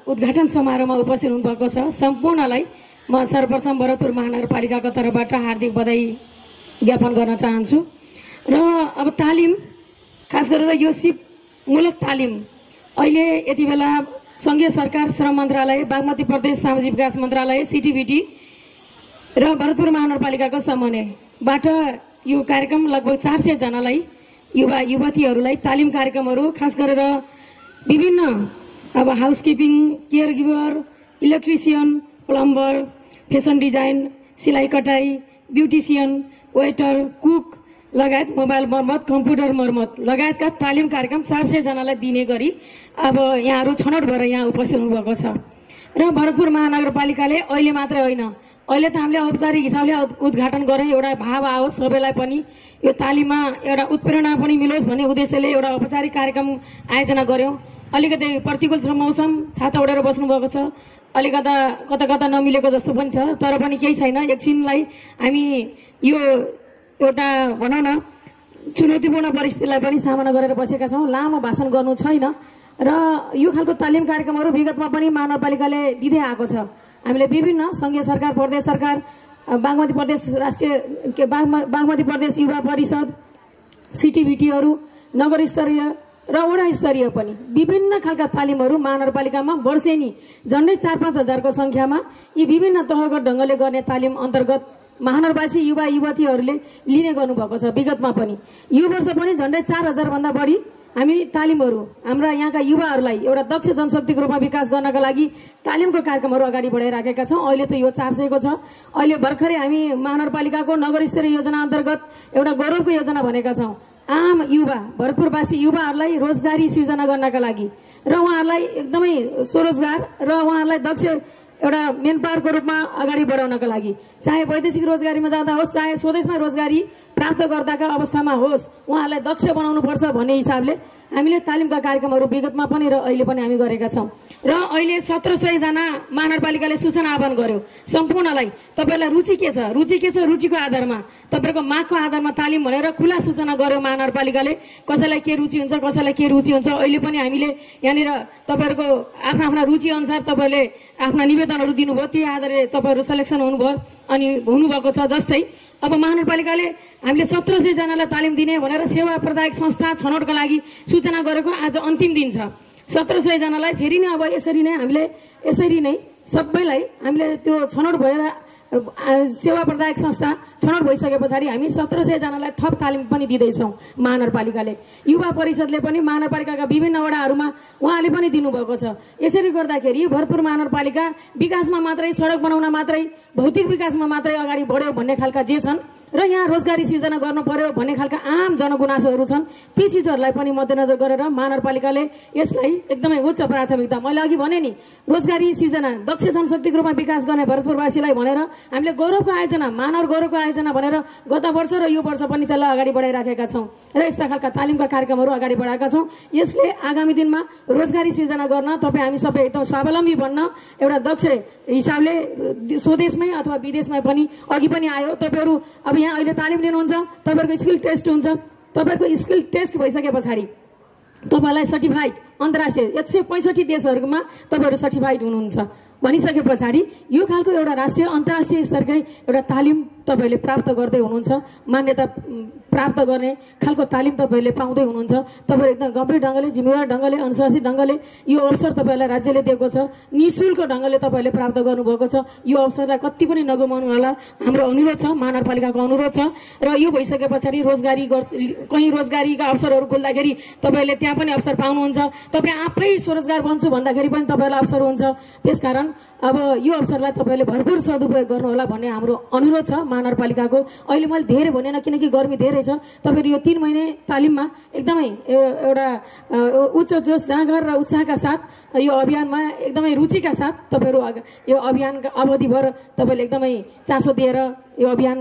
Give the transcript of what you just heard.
उद्घाटन समारोहमा उपस्थित हुनुभएको छ सम्पूर्णलाई म सर्वप्रथम भरतपुर महानगरपालिकाको तर्फबाट हार्दिक बधाई ज्ञापन गर्न चाहन्छु। र अब तालिम, खास गरेर यो सिपमूलक तालिम अहिले यति बेला संघीय सरकार, श्रम मन्त्रालय, बागमती प्रदेश सामाजिक विकास मन्त्रालय, सिटिभिटी र भरतपुर महानगरपालिकाको समन्वयबाट यो कार्यक्रम लगभग 400 जनालाई, युवा युवतीहरूलाई तालिम कार्यक्रमहरू, खास गरेर विभिन्न अब housekeeping, care giver, electrician, plumber, fashion design, सिलाइ कटाई, ब्युटिसियन, वेटर, कुक लगायत मोबाइल मर्मत, कम्प्युटर मर्मत लगायतका तालिम कार्यक्रम 400 जनालाई दिने गरी अब यहाँहरू छनौट भएर यहाँ उपस्थित हुनुभएको छ। र भरतपुर महानगरपालिकाले अहिले मात्रै होइन, अहिले त हामीले औपचारिक हिसाबले उद्घाटन गऱ्यौँ, एउटा भाव आओस् सबैलाई पनि यो तालिममा एउटा उत्प्रेरणा पनि मिलोस् भन्ने उद्देश्यले एउटा औपचारिक कार्यक्रम आयोजना गऱ्यौँ। अलिकति प्रतिकूल छ मौसम, छाता ओढेर बस्नुभएको छ, अलिकता कता कता नमिलेको जस्तो पनि छ, तर पनि केही छैन। एकछिनलाई हामी यो एउटा भनौँ न चुनौतीपूर्ण परिस्थितिलाई पनि सामना गरेर बसेका छौँ। लामो भाषण गर्नु छैन र यो खालको तालिम कार्यक्रमहरू विगतमा पनि महानगरपालिकाले दिँदै आएको छ। हामीले विभिन्न संघीय सरकार, प्रदेश सरकार, बागमती प्रदेश बागमती प्रदेश युवा परिषद, सिटिभिटीहरू, नगर स्तरीय र वडा स्तरीय पनि विभिन्न खालका तालिमहरू महानगरपालिकामा वर्षेनी झन्डै 4-5 हजारको संख्यामा यी विभिन्न तहगत ढङ्गले गर्ने तालिम अन्तर्गत महानगरवासी युवा युवतीहरूले लिने गर्नुभएको छ। विगतमा पनि यो वर्ष पनि झन्डै 4000 भन्दा बढी हामी तालिमहरू हाम्रा यहाँका युवाहरूलाई एउटा दक्ष जनशक्तिको रूपमा विकास गर्नका लागि तालिमको कार्यक्रमहरू अगाडि बढाइराखेका छौँ। अहिले त यो 400 को छ। अहिले भर्खरै हामी महानगरपालिकाको नगर स्तरीय योजना अन्तर्गत एउटा गौरवको योजना भनेका छौँ। आम युवा भरतपुरवासी युवाहरूलाई रोजगारी सृजना गर्नका लागि र उहाँहरूलाई एकदमै स्वरोजगार र उहाँहरूलाई दक्ष एउटा मेन पावरको रूपमा अगाडि बढाउनका लागि, चाहे वैदेशिक रोजगारीमा जाँदा होस्, चाहे स्वदेशमा रोजगारी प्राप्त गर्दाका अवस्थामा होस्, उहाँहरूलाई दक्ष बनाउनुपर्छ भन्ने हिसाबले हामीले तालिमका कार्यक्रमहरू विगतमा पनि र अहिले पनि हामी गरेका छौँ। र अहिले 1700 जना महानगरपालिकाले सूचना आह्वान गर्यो सम्पूर्णलाई। तपाईँहरूलाई रुचि के छ, रुचिको आधारमा तपाईँहरूको मागको आधारमा तालिम भनेर खुला सूचना गर्यो महानगरपालिकाले। कसैलाई के रुचि हुन्छ, कसैलाई के रुचि हुन्छ, अहिले पनि हामीले यहाँनिर तपाईँहरूको आफ्ना रुचि अनुसार तपाईँहरूले आफ्ना निवेदनहरू दिनुभयो, त्यही आधारले तपाईँहरू सेलेक्सन हुनुभयो अनि हुनुभएको छ। जस्तै अब महानगरपालिकाले हामीले 1700 जनालाई तालिम दिने भनेर सेवा प्रदायक संस्था छनौटका लागि सूचना गरेको आज अन्तिम दिन छ। 1700 जनालाई फेरि नै अब यसरी नै सबैलाई हामीले त्यो छनौट भएर सेवा प्रदायक संस्था छनौट भइसके पछाडि हामी 1700 जनालाई थप तालिम पनि दिँदैछौँ महानगरपालिकाले। युवा परिषदले पनि महानगरपालिकाका विभिन्न वडाहरूमा उहाँले पनि दिनुभएको छ। यसरी गर्दाखेरि भरतपुर महानगरपालिका विकासमा मात्रै, सडक बनाउन मात्रै, भौतिक विकासमा मात्रै अगाडि बढ्यो भन्ने खालका जे छन् र यहाँ रोजगारी सिर्जना गर्नु पर्यो भन्ने खालका आम जनगुनासोहरू छन्, ती चिजहरूलाई पनि मध्यनजर गरेर महानगरपालिकाले यसलाई एकदमै उच्च प्राथमिकता, मैले अघि भने नि रोजगारी सिर्जना, दक्ष जनशक्तिको रूपमा विकास गर्ने भरतपुरवासीलाई भनेर हामीले गौरवको आयोजना, मानव गौरवको आयोजना भनेर गत वर्ष र यो वर्ष पनि त्यसलाई अगाडि बढाइराखेका छौँ र यस्ता खालका तालिमका कार्यक्रमहरू अगाडि बढाएका छौँ। यसले आगामी दिनमा रोजगारी सिर्जना गर्न, तपाईँ हामी सबै एकदम स्वावलम्बी बन्न एउटा दक्ष हिसाबले स्वदेशमै अथवा विदेशमै पनि अघि पनि आयो। तपाईँहरू अब यहाँ अहिले तालिम लिनुहुन्छ, तपाईँहरूको स्किल टेस्ट हुन्छ, तपाईँहरूको स्किल टेस्ट भइसके पछाडि तपाईँलाई सर्टिफाइड अन्तर्राष्ट्रिय 165 देशहरूमा तपाईँहरू सर्टिफाइड हुनुहुन्छ भनिसके पछाडि यो खालको एउटा राष्ट्रिय अन्तर्राष्ट्रिय स्तरकै एउटा तालिम तपाईँले प्राप्त गर्दै हुनुहुन्छ, मान्यता प्राप्त गर्ने खालको तालिम तपाईँले पाउँदै हुनुहुन्छ। तपाईँहरू एकदम गम्भीर ढङ्गले, जिम्मेवार ढङ्गले, अनुशासित ढङ्गले यो अवसर तपाईँलाई राज्यले दिएको छ, निःशुल्क ढङ्गले तपाईँले प्राप्त गर्नुभएको छ। यो अवसरलाई कति पनि नगुमाउनु होला, हाम्रो अनुरोध छ, महानगरपालिकाको अनुरोध छ। र यो भइसके पछाडि रोजगारी कहीँ रोजगारीका अवसरहरू खोल्दाखेरि तपाईँले त्यहाँ पनि अवसर पाउनुहुन्छ, तपाईँ आफै स्वरोजगार बन्छु भन्दाखेरि पनि तपाईँलाई अवसर हुन्छ। त्यसकारण अब यो अवसरलाई तपाईँले भरपुर सदुपयोग गर्नुहोला भन्ने हाम्रो अनुरोध छ महानगरपालिकाको। अहिले मैले धेरै भनेन किनकि गर्मी धेरै छ। तपाईँहरू यो 3 महिने तालिममा एकदमै एउटा उच्च जोस, जाँगर र उत्साहका साथ यो अभियानमा एकदमै रुचिका साथ तपाईँहरू यो अभियानका अवधिभर तपाईँले एकदमै चासो दिएर यो अभियान